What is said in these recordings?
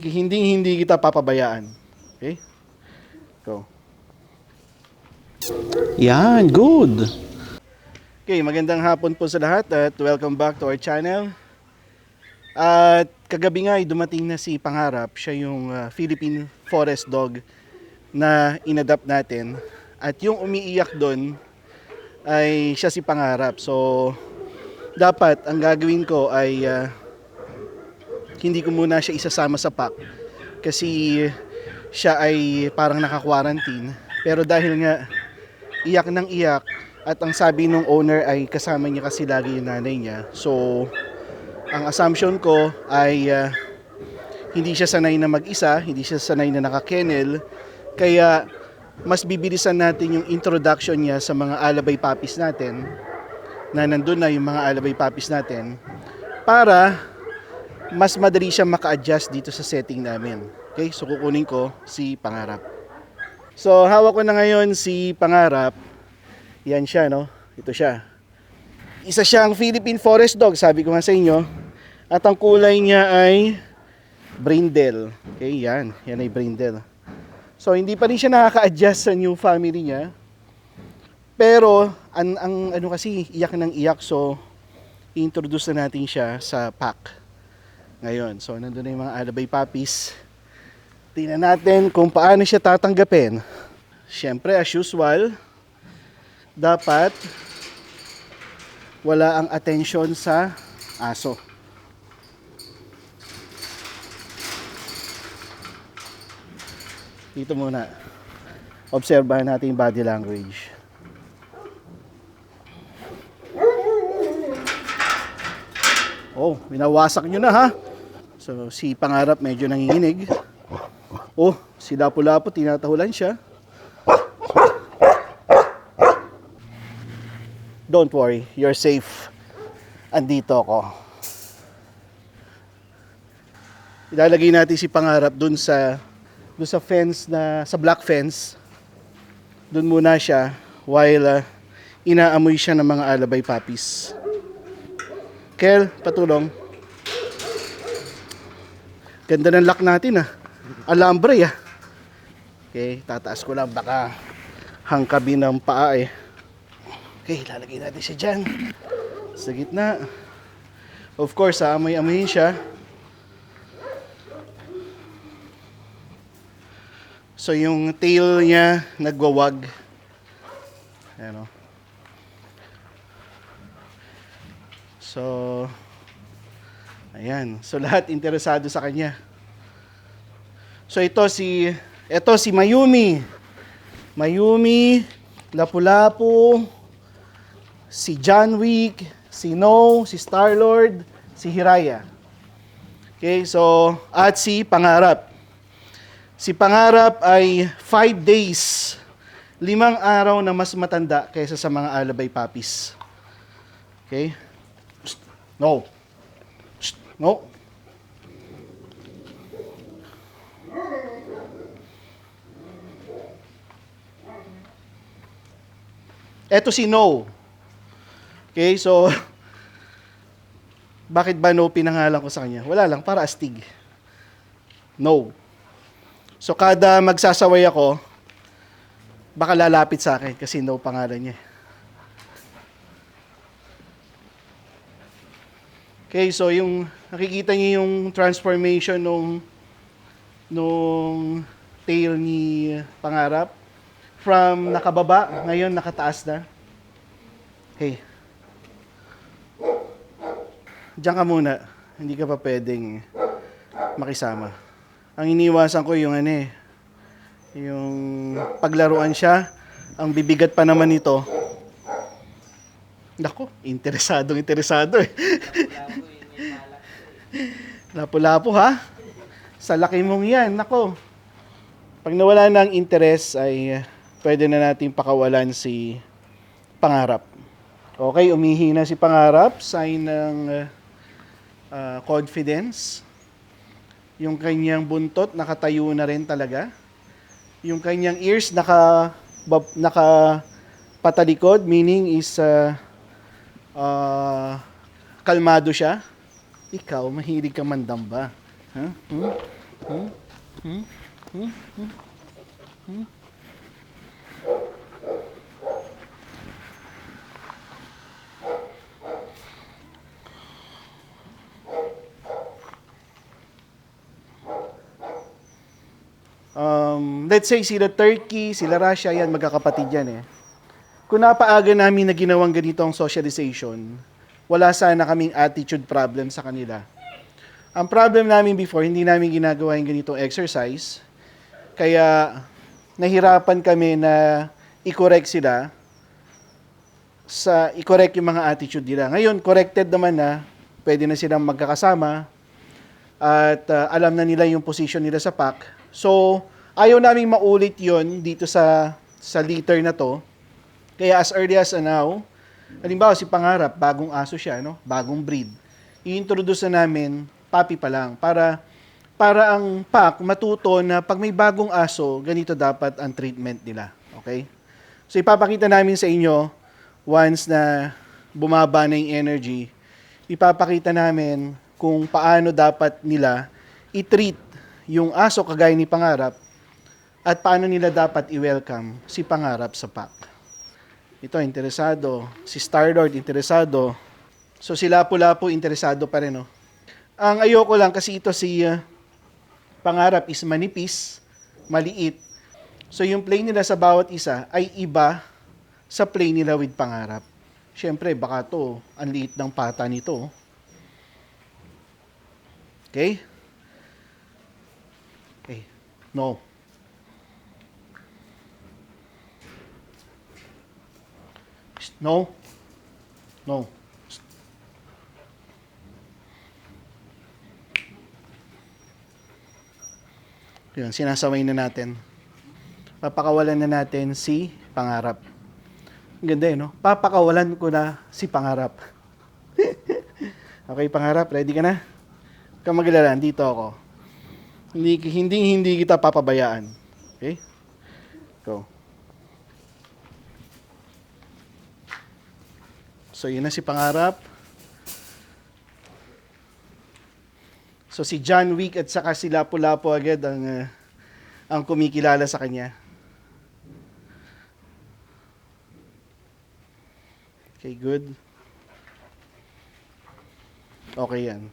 Hindi kita papabayaan. Okay? Go. Yan, good. Okay, magandang hapon po sa lahat at welcome back to our channel. At kagabi nga ay dumating na si Pangarap, siya yung Philippine Forest Dog na inadapt natin. At yung umiiyak doon ay siya si Pangarap. So, dapat ang gagawin ko ay hindi ko muna siya isasama sa pack kasi siya ay parang naka-quarantine. Pero dahil nga iyak ng iyak at ang sabi ng owner ay kasama niya kasi lagi yung nanay niya. So, ang assumption ko ay hindi siya sanay na mag-isa, hindi siya sanay na naka-kennel. Kaya mas bibilisan natin yung introduction niya sa mga alabay puppies natin, na nandun na yung mga alabay puppies natin, para mas madali siya maka-adjust dito sa setting namin. Okay, so kukunin ko si Pangarap. So hawak ko na ngayon si Pangarap. Yan siya, no? Ito siya. Isa siyang Philippine Forest Dog, sabi ko nga sa inyo. At ang kulay niya ay brindle. Okay, yan. Yan ay brindle. So hindi pa rin siya nakaka-adjust sa new family niya. Pero ang ano kasi, iyak ng iyak, so introduce na natin siya sa pack ngayon. So nandun na yung mga alabay puppies. Tingnan natin kung paano siya tatanggapin. Siyempre, as usual, dapat wala ang attention sa aso. Dito muna. Obserbahan natin yung body language. Oh, winawasak nyo na ha. So, si Pangarap medyo nanginginig. Oh, si Lapu-Lapu, tinatahulan siya. Don't worry, you're safe. Andito ako. Ilalagay natin si Pangarap dun sa fence, sa black fence. Dun muna siya while inaamoy siya ng mga alabay puppies. Kel, patulong. Ganda ng lock natin ah. Alambre ah. Okay, tataas ko lang, baka hangkabin ng paa eh. Okay, lalagay natin siya dyan sa gitna. Of course, amoy-amoyin siya. So yung tail niya nagwawag. Ayan o. So, ayan. So lahat interesado sa kanya. So ito si Mayumi. Mayumi, Lapu-Lapu, si John Wick, si No, si Star-Lord, si Hiraya. Okay, so at si Pangarap. Si Pangarap ay 5 days, 5 araw na mas matanda kaysa sa mga alabay puppies. Okay? No. No. Eto si No. Okay, so bakit ba No pinangalan ko sa kanya? Wala lang, para astig. No. So kada magsasaway ako, baka lalapit sa akin kasi No pangalan niya. Okay, so yung nakikita niyo yung transformation nung tail ni Pangarap from nakababa, ngayon nakataas na. Okay. Diyan ka muna. Hindi ka pa pwedeng makisama. Ang iniwasan ko yung yung paglaruan siya. Ang bibigat pa naman ito. Nako, interesado eh. Lapu-Lapu ha? Sa laki mong yan, nako. Pag nawala na ang interest ay pwede na natin pakawalan si Pangarap. Okay, umihi na si Pangarap, sign ng confidence. Yung kanyang buntot nakatayo na rin talaga. Yung kanyang ears naka patalikod, meaning is kalmado siya. Ikaw, mahilig ka mandamba. Huh? Hmm? Hmm? Hmm? Hmm? Let's say sila Turkey, sila Russia, yan magkakapatid yan eh. Kung napaaga namin na ginawang ganitong socialization, wala sana kaming attitude problem sa kanila. Ang problem namin before, hindi namin ginagawa yung ganitong exercise. Kaya nahirapan kami na i-correct sila i-correct yung mga attitude nila. Ngayon, corrected naman na, pwede na silang magkakasama at alam na nila yung position nila sa pack. So, ayaw naming maulit yon dito sa litter na to. Kaya as early as now, halimbawa si Pangarap, bagong aso siya, no? Bagong breed. I-introduce na namin, puppy pa lang, para ang pack matuto na pag may bagong aso, ganito dapat ang treatment nila. Okay? So ipapakita namin sa inyo, once na bumaba na yung energy, ipapakita namin kung paano dapat nila i-treat yung aso kagaya ni Pangarap at paano nila dapat i-welcome si Pangarap sa pack. Ito, interesado. Si Star-Lord, interesado. So, si Lapu-Lapu, interesado pa rin, no? Ang ayoko lang kasi ito si Pangarap is manipis, maliit. So, yung play nila sa bawat isa ay iba sa play nila with Pangarap. Siyempre, baka to, ang liit ng pata nito. Okay? Okay. No. No. No. Yun, sinasaway na natin. Papakawalan na natin si Pangarap. Ang ganda eh, no? Papakawalan ko na si Pangarap. Okay, Pangarap, ready ka na? Huwag kang magalala, dito ako. Hindi kita papabayaan. Okay? Go. So, yun na si Pangarap. So, si John Wick at saka si Lapu-Lapu agad ang kumikilala sa kanya. Okay, good. Okay yan.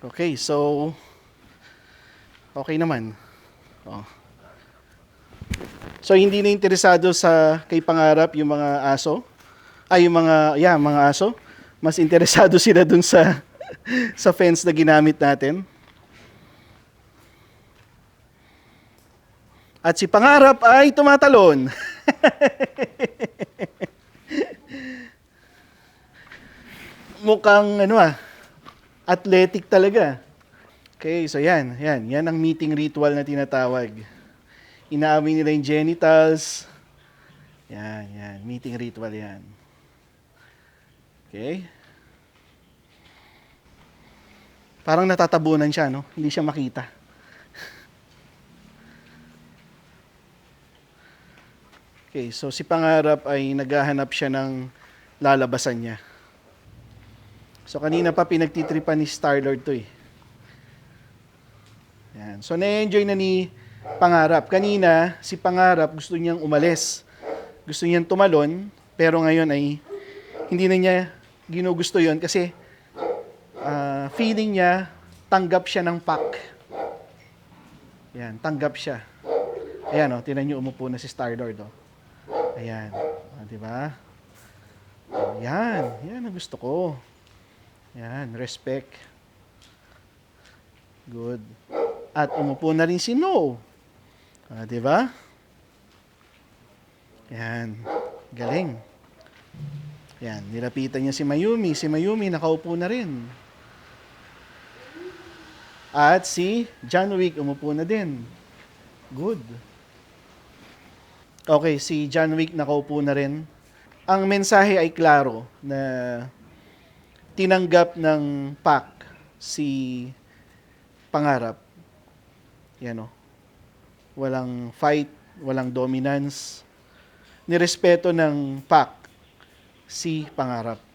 Okay, so okay naman. Oh. So hindi na interesado sa kay Pangarap yung mga aso. Ay yung mga aso. Mas interesado sila dun sa sa fence na ginamit natin. At si Pangarap ay tumatalon. Mukhang athletic talaga. Okay, so yan ang meeting ritual na tinatawag. Inaamin nila yung genitals. Yan, meeting ritual yan. Okay? Parang natatabunan siya, no? Hindi siya makita. Okay, so si Pangarap ay naghahanap siya ng lalabasan niya. So kanina pa pinagtitripan ni Star-Lord to eh. Yan. So na-enjoy na ni Pangarap. Kanina, si Pangarap gusto niyang umalis. Gusto niyang tumalon, pero ngayon ay hindi na niya ginugusto yon kasi feeling niya tanggap siya ng pack. Yan, tanggap siya. Ayan, tinan niyo umupo na si Star-Lord. Ayan, di ba? Yan ang gusto ko. Yan, respect. Good. At umupo na rin si No. Di ba? Yan, galing. Yan, nilapitan niya si Mayumi. Si Mayumi nakaupo na rin. At si John Wick umupo na din. Good. Okay, si John Wick nakaupo na rin. Ang mensahe ay klaro na tinanggap ng pack si Pangarap. Yan o. Walang fight, walang dominance. Nirespeto ng pack si Pangarap.